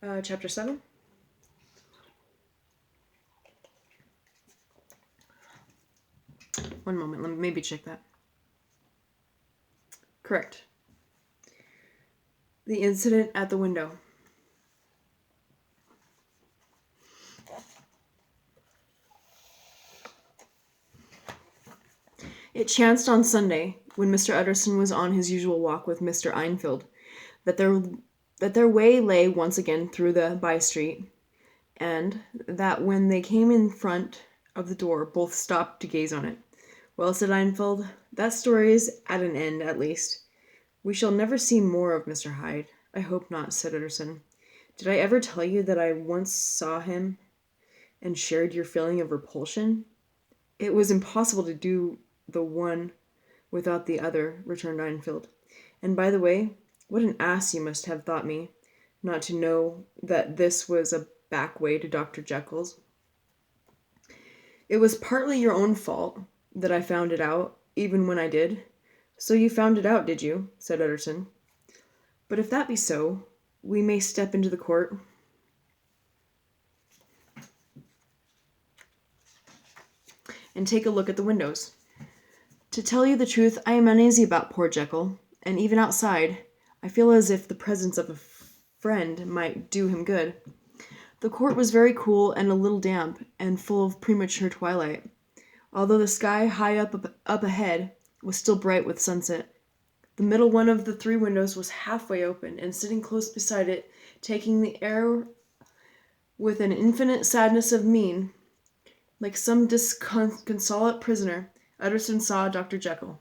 Chapter 7. One moment, let me maybe check that. Correct. The incident at the window. It chanced on Sunday, when Mr. Utterson was on his usual walk with Mr. Einfield, that their way lay once again through the by-street, and that when they came in front of the door, both stopped to gaze on it. "Well," said Einfield, "that story is at an end, at least. We shall never see more of Mr. Hyde." "I hope not," said Utterson. "Did I ever tell you that I once saw him and shared your feeling of repulsion?" "It was impossible to do the one without the other," returned Einfield. "And by the way, what an ass you must have thought me, not to know that this was a back way to Dr. Jekyll's." "It was partly your own fault that I found it out, even when I did." "So you found it out, did you?" said Utterson. "But if that be so, we may step into the court." "And take a look at the windows. To tell you the truth, I am uneasy about poor Jekyll, and even outside, I feel as if the presence of a friend might do him good." The court was very cool and a little damp, and full of premature twilight, although the sky high up ahead was still bright with sunset. The middle one of the three windows was halfway open, and sitting close beside it, taking the air with an infinite sadness of mien, like some disconsolate prisoner, Utterson saw Dr. Jekyll.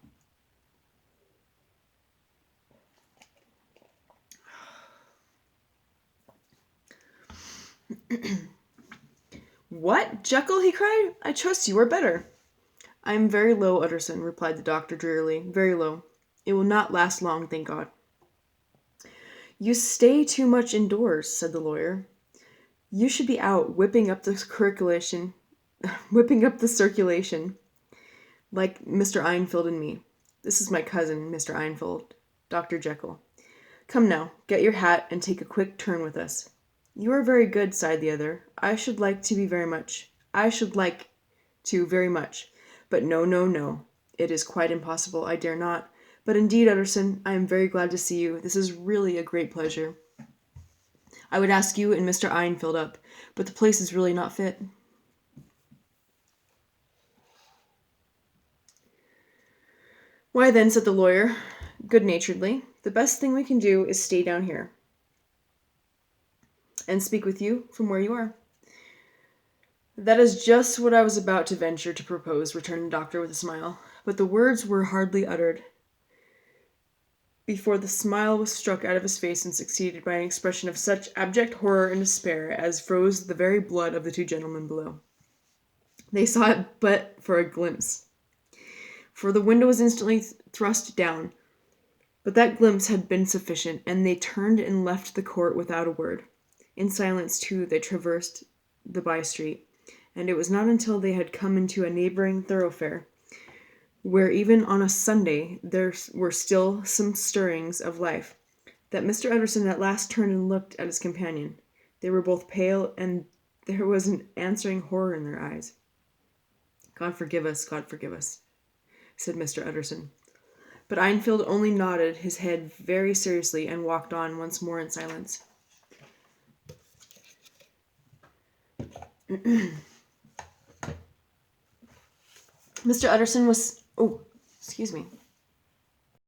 "What, Jekyll?" he cried. "I trust you are better." "I am very low, Utterson," replied the doctor drearily. "Very low. It will not last long, thank God." "You stay too much indoors," said the lawyer. "You should be out whipping up the circulation, like Mr. Einfield and me. This is my cousin, Mr. Einfield, Dr. Jekyll. Come now, get your hat and take a quick turn with us." "You are very good," sighed the other. I should like to very much. But no. It is quite impossible. I dare not. But indeed, Utterson, I am very glad to see you. This is really a great pleasure. I would ask you and Mr. Einfield up, but the place is really not fit." "Why then," said the lawyer, good-naturedly, "the best thing we can do is stay down here and speak with you from where you are." "That is just what I was about to venture to propose," returned the doctor with a smile. But the words were hardly uttered before the smile was struck out of his face and succeeded by an expression of such abject horror and despair as froze the very blood of the two gentlemen below. They saw it but for a glimpse, for the window was instantly thrust down. But that glimpse had been sufficient, and they turned and left the court without a word. In silence, too, they traversed the by-street, and it was not until they had come into a neighboring thoroughfare, where even on a Sunday there were still some stirrings of life, that Mr. Utterson at last turned and looked at his companion. They were both pale, and there was an answering horror in their eyes. God forgive us," said Mr. Utterson. But Einfield only nodded his head very seriously and walked on once more in silence. Mr. Utterson was... Oh, excuse me.